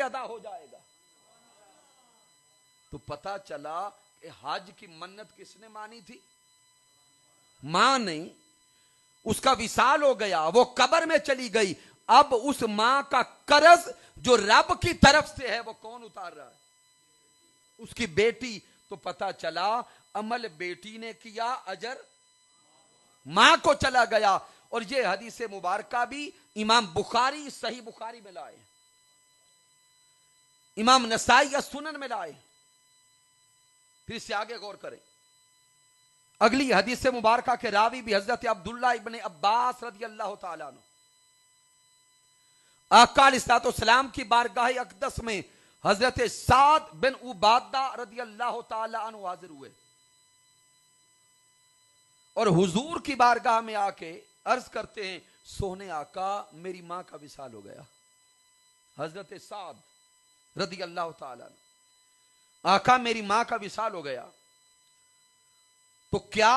अदा हो जाएगा। तो पता चला कि हज की मन्नत किसने मानी थी? मां नहीं। उसका विसाल हो गया, वो कब्र में चली गई। अब उस मां का कर्ज जो रब की तरफ से है वो कौन उतार रहा है? उसकी बेटी। तो पता चला अमल बेटी ने किया, अजर मां को चला गया। और ये हदीस मुबारका भी इमाम बुखारी सही बुखारी में लाए, इमाम नसाई या सुनन में लाए। फिर इससे आगे गौर करें, अगली हदीस मुबारका के रावी भी हजरत अब्दुल्ला इब्ने अब्बास रज़ी अल्लाह तआला अन्हु आका अलैहिस्सलाम की बारगाह अक़दस में हजरत साद बिन उबादा रज़ी अल्लाह तआला अन्हु हाजिर हुए और हुजूर की बारगाह में आके अर्ज करते हैं, सोने आका मेरी मां का विसाल हो गया। हजरत साद रज़ी अल्लाह तआला अन्हु, आका मेरी मां का विसाल हो गया, तो क्या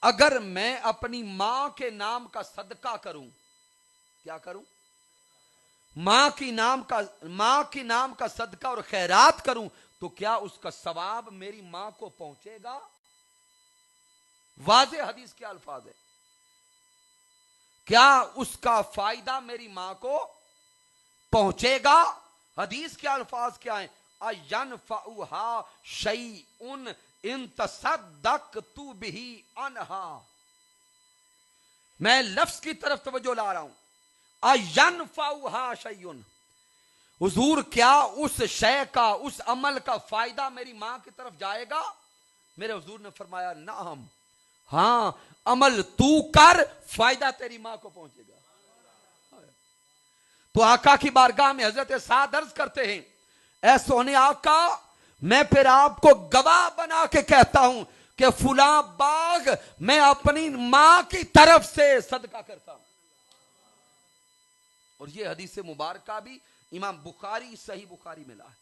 अगर मैं अपनी मां के नाम का सदका करूं, क्या करूं? मां की नाम का सदका और खैरात करूं, तो क्या उसका सवाब मेरी मां को पहुंचेगा? वाज़े हदीस के अल्फाज है, क्या उसका फायदा मेरी मां को पहुंचेगा? हदीस के अल्फाज क्या है? अयनफ़उहा शैउन इन तसद्दक़तु बिही अनहा। मैं लफ्ज की तरफ तवज्जो ला रहा हूं। अयनफ़उहा शैउन, हुजूर क्या उस शय का, उस अमल का फायदा मेरी मां की तरफ जाएगा? मेरे हुजूर ने फरमाया नाम, हां, अमल तू कर, फायदा तेरी मां को पहुंचेगा। तो आका की बारगाह में हजरत साद अर्ज करते हैं, ऐ सोने आका, मैं फिर आपको गवाह बना के कहता हूं कि फुला बाग मैं अपनी मां की तरफ से सदका करता हूं। और यह हदीस मुबारका भी इमाम बुखारी सही बुखारी में ला है,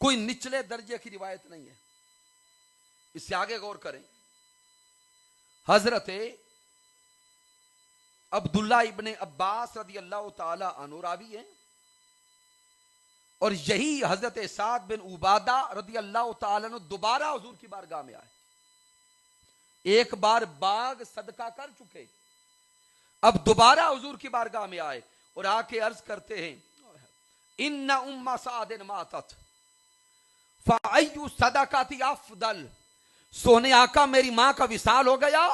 कोई निचले दर्जे की रिवायत नहीं है। इससे आगे गौर करें, हजरत अब्दुल्ला इब्ने अब्बास रज़ी अल्लाह तआला अन्हु रावी है और यही हजरत साद बिन उबादा रज़ी अल्लाह तआला अन्हु दोबारा हुजूर की बारगाह में आए। एक बार बाग सदका कर चुके, अब दोबारा हुजूर की बारगाह में आए और आके अर्ज करते हैं, इन्ना उम्मा सादिन मातत फ़अय्यु सदकाति अफ़दल। सोने आका मेरी मां का विसाल हो गया,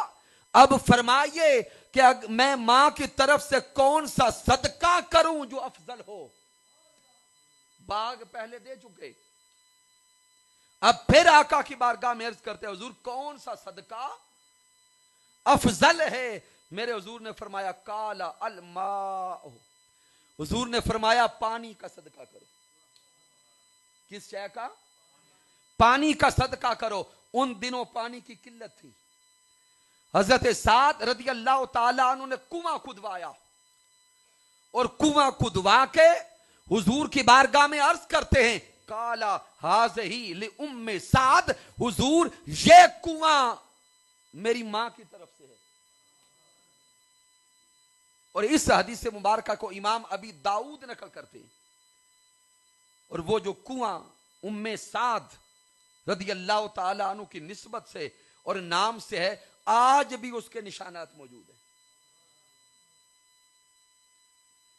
अब फरमाइए कि मैं मां की तरफ से कौन सा सदका करूं जो अफजल हो। बाग पहले दे चुके, अब फिर आका की बारगाह में अर्ज करते हैं, हुजूर कौन सा सदका अफजल है? मेरे हुजूर ने फरमाया काला अलमा, हुजूर ने फरमाया पानी का सदका करो। किस शय का? पानी का सदका करो। उन दिनों पानी की किल्लत थी। हजरत साद रज़ी अल्लाह तआला अन्हु ने कुआं खुदवाया और कुआं खुदवा के हुजूर की बारगाह में अर्ज करते हैं, काला हाज़ही लि उम्मे साद, हुजूर ये कुआं मेरी मां की तरफ से है। और इस हदीस मुबारका को इमाम अबी दाऊद नकल करते हैं और वो जो कुआं उम्मे साद रज़ी अल्लाह तआला अन्हु की निस्बत से और नाम से है, आज भी उसके निशानात मौजूद है।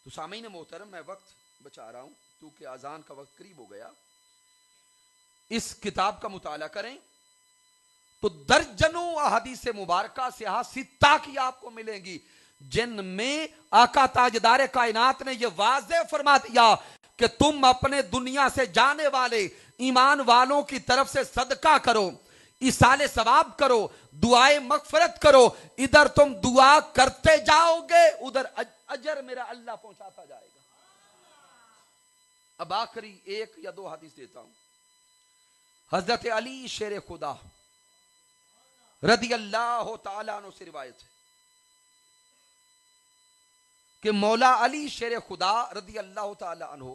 तो सामीन मोहतरम, मैं वक्त बचा रहा हूं क्योंकि अजान का वक्त करीब हो गया। इस किताब का मुताला करें तो दर्जनों अहादीस मुबारका सिहा सित्ता की आपको मिलेंगी, जिनमें आका ताजदार कायनात ने यह वाज़ेह फरमा दिया कि तुम अपने दुनिया से जाने वाले ईमान वालों की तरफ से सदका करो, इसाले सवाब करो, दुआए मगफरत करो। इधर तुम दुआ करते जाओगे, उधर अजर मेरा अल्लाह पहुंचाता जाएगा। अब आखिरी एक या दो हदीस देता हूं। हजरत अली शेर खुदा रज़ी अल्लाह तआला अन्हु से रिवायत है कि मौला अली शेर खुदा रज़ी अल्लाह तआला अन्हु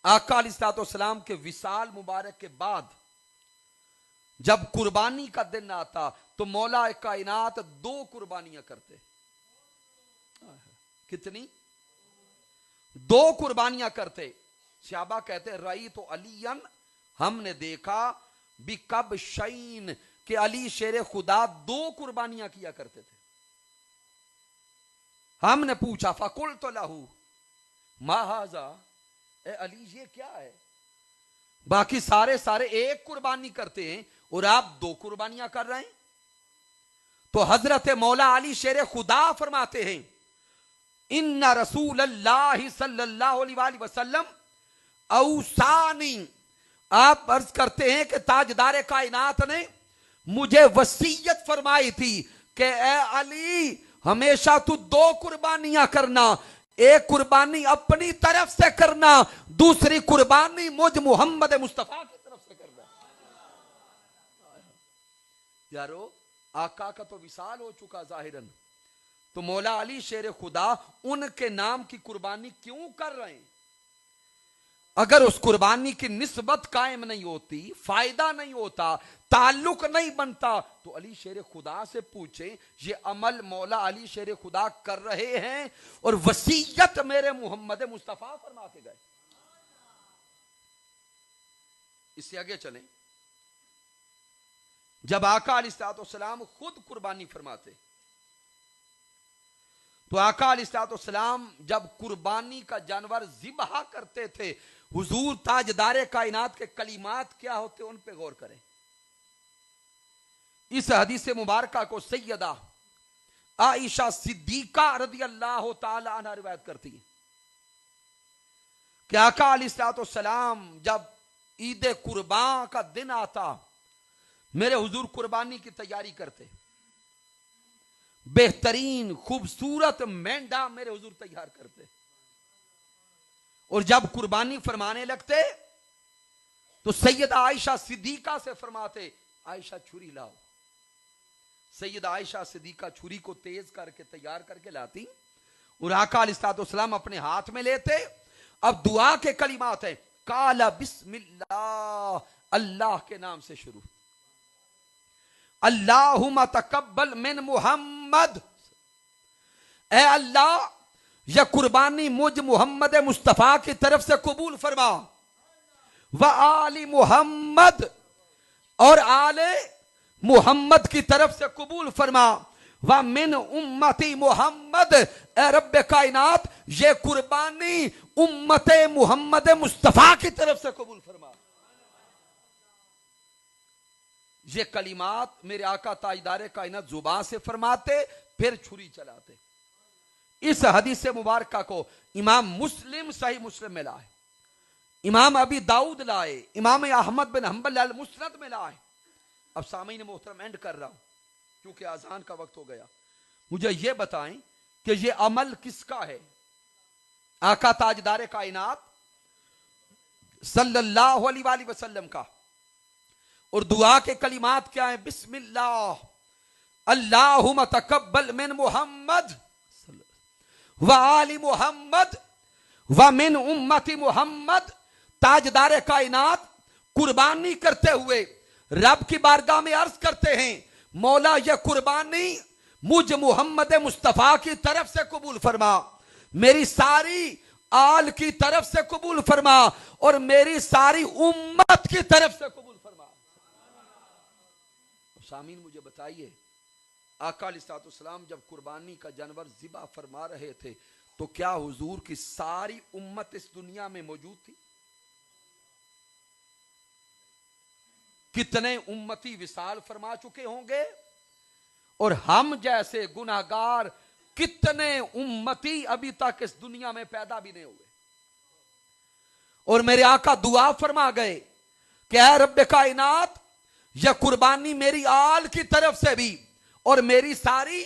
आका अलैहिस्सलाम के विसाल मुबारक के बाद जब कुर्बानी का दिन आता तो मौला कायनात दो कुर्बानियां करते। कितनी? 2 कुर्बानियां करते। सहाबा कहते रई तो अलीयन, हमने देखा बिकब शईन कि अली शेर खुदा 2 कुर्बानियां किया करते थे। हमने पूछा फकुल तो लहू माहाजा, ए अली ये क्या है, बाकी सारे 1 कुर्बानी करते हैं और आप 2 कुर्बानियां कर रहे हैं। तो हजरत मौला अली शेर खुदा फरमाते हैं इन्ना रसूल अल्लाह सल्लल्लाहु अलैहि वसल्लम औसानी, आप अर्ज करते हैं कि ताजदार कायनात ने मुझे वसीयत फरमाई थी कि ए अली हमेशा तू 2 कुर्बानियां करना, 1 कुर्बानी अपनी तरफ से करना, दूसरी कुर्बानी मुझ मोहम्मद मुस्तफा की तरफ से करना। यारो आका का तो विसाल हो चुका जाहिरन, तो मौला अली शेर खुदा उनके नाम की कुर्बानी क्यों कर रहे हैं? अगर उस कुर्बानी की निस्बत कायम नहीं होती, फायदा नहीं होता, ताल्लुक नहीं बनता, तो अली शेर खुदा से पूछे ये अमल मौला अली शेर खुदा कर रहे हैं और वसीयत मेरे मोहम्मद मुस्तफा फरमा के गए। इससे आगे चलें, जब आका अलैहिस्सलाम खुद कुर्बानी फरमाते, तो आका अलैहिस्सलाम जब कुर्बानी का जानवर ज़िबह करते थे, हुजूर ताजदारे कायनात के कलिमात क्या होते उन पे गौर करें। इस हदीस मुबारका को सैयदा आयशा सिद्दीका रज़ी अल्लाह ताला अन्हा रिवायत करती है कि आका अलैहिस्सलाम जब ईद कुर्बान का दिन आता, मेरे हुजूर कुर्बानी की तैयारी करते, बेहतरीन खूबसूरत मेंढा मेरे हुजूर तैयार करते, और जब कुर्बानी फरमाने लगते तो सैयदा आयशा सिद्दीका से फरमाते आयशा छुरी लाओ। सैयदा आयशा सिद्दीका छुरी को तेज करके तैयार करके लाती और आका अलैहिस्सलाम अपने हाथ में लेते। अब दुआ के कलिमात है, काला बिस्मिल्लाह, अल्लाह के नाम से शुरू, अल्लाहुम्मा तकब्बल मिन मुहम्मद, ए अल्लाह यह कुर्बानी मुझ मोहम्मद मुस्तफा की तरफ से कबूल फरमा, व आली मोहम्मद, और आले मोहम्मद की तरफ से कबूल फरमा, व मिन उम्मती मोहम्मद, ए रब्बे कायनात ये कुर्बानी उम्मत मोहम्मद मुस्तफा की तरफ से कबूल फरमा। ये कलिमात मेरे आका ताजदारे कायनात जुबान से फरमाते, फिर छुरी चलाते। इस हदीस मुबारका को इमाम मुस्लिम सही मुस्लिम में लाए, इमाम अबी दाऊद लाए, इमाम अहमद बिन हंबल अल मुस्नद में लाए। अब सामीन मोहतरम एंड कर रहा हूं क्योंकि आजान का वक्त हो गया। मुझे यह बताएं कि यह अमल किसका है? आका ताजदारे कायनात सल्लल्लाहु अलैहि वसल्लम का। और दुआ के कलिमात क्या है? बिस्मिल्लाह, अल्लाहुम्मा तकब्बल मिन मुहम्मद व आली मुहम्मद व मिन उम्मती मुहम्मद। ताजदारे कायनात कुर्बानी करते हुए रब की बारगाह में अर्ज करते हैं, मौला यह कुर्बानी मुझ मोहम्मद मुस्तफा की तरफ से कबूल फरमा, मेरी सारी आल की तरफ से कबूल फरमा और मेरी सारी उम्मत की तरफ से कबूल फरमा। सामीन मुझे बताइए, आका अलैहिस्सलाम जब कुर्बानी का जानवर ज़िबा फरमा रहे थे तो क्या हुजूर की सारी उम्मत इस दुनिया में मौजूद थी? कितने उम्मती विसाल फरमा चुके होंगे और हम जैसे गुनाहगार कितने उम्मती अभी तक इस दुनिया में पैदा भी नहीं हुए। और मेरे आका दुआ फरमा गए कि ऐ रब्बे कायनात यह कुर्बानी मेरी आल की तरफ से भी और मेरी सारी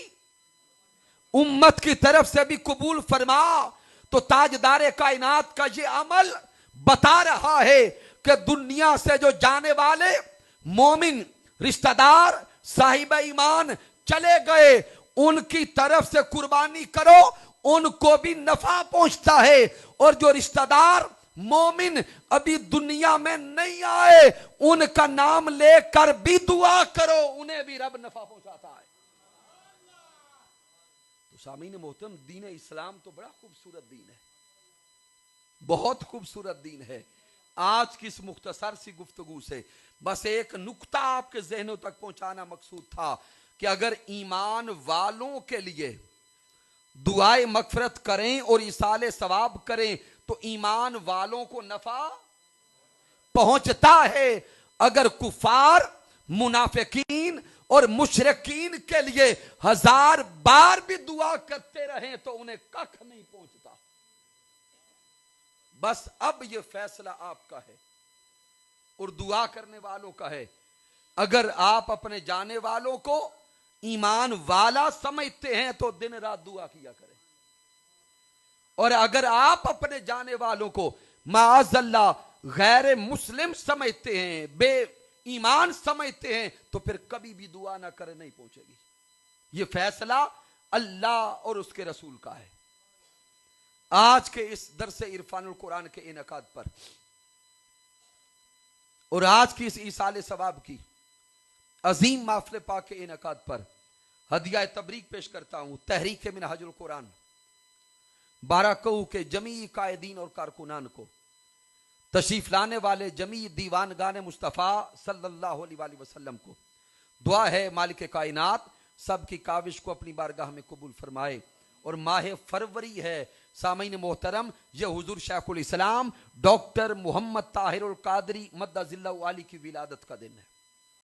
उम्मत की तरफ से भी कबूल फरमा। तो ताजदारे कायनात का ये अमल बता रहा है कि दुनिया से जो जाने वाले मोमिन रिश्तेदार साहिब ईमान चले गए, उनकी तरफ से कुर्बानी करो, उनको भी नफा पहुंचता है। और जो रिश्तेदार मोमिन अभी दुनिया में नहीं आए, उनका नाम लेकर भी दुआ करो, उन्हें भी रब नफा पहुंचाता है। तो सामीन मोहतरम, दीन इस्लाम तो बड़ा खूबसूरत दीन है। बहुत खूबसूरत दीन है। आज की इस मुख्तसर सी गुफ्तगू से बस एक नुक्ता आपके जहनों तक पहुंचाना मकसूद था कि अगर ईमान वालों के लिए दुआए मगफरत करें और इसाले सवाब करें तो ईमान वालों को नफा पहुंचता है। अगर कुफार, मुनाफिकीन और मुशरिकीन के लिए 1000 बार भी दुआ करते रहें तो उन्हें कख नहीं पहुंचता। बस अब यह फैसला आपका है और दुआ करने वालों का है। अगर आप अपने जाने वालों को ईमान वाला समझते हैं तो दिन रात दुआ किया करें, और अगर आप अपने जाने वालों को माअज़ल्लाह गैर मुस्लिम समझते हैं, बे ईमान समझते हैं, तो फिर कभी भी दुआ ना करें, नहीं पहुंचेगी। यह फैसला अल्लाह और उसके रसूल का है। आज के इस दरसे इरफानुल कुरान के इनकाद पर और आज की इस ईसाले सवाब की अजीम माफले पाक के इनकाद पर हदिया तबरीक पेश करता हूं तहरीक मिनहाजुल कुरान बाराकऊ के जमी कायदीन और कारकुनान को, तशरीफ लाने वाले जमी दीवानगान मुस्तफ़ा सल्लल्लाहु अलैहि वसल्लम को। दुआ है मालिक कायनात सब की काविश को अपनी बारगाह में कबूल फरमाए। और माह फरवरी है सामीन मोहतरम, यह हुजूर शेखुल इस्लाम डॉक्टर मोहम्मद ताहिरुल कादरी मद्दजिल्लाहु आली की विलादत का दिन है।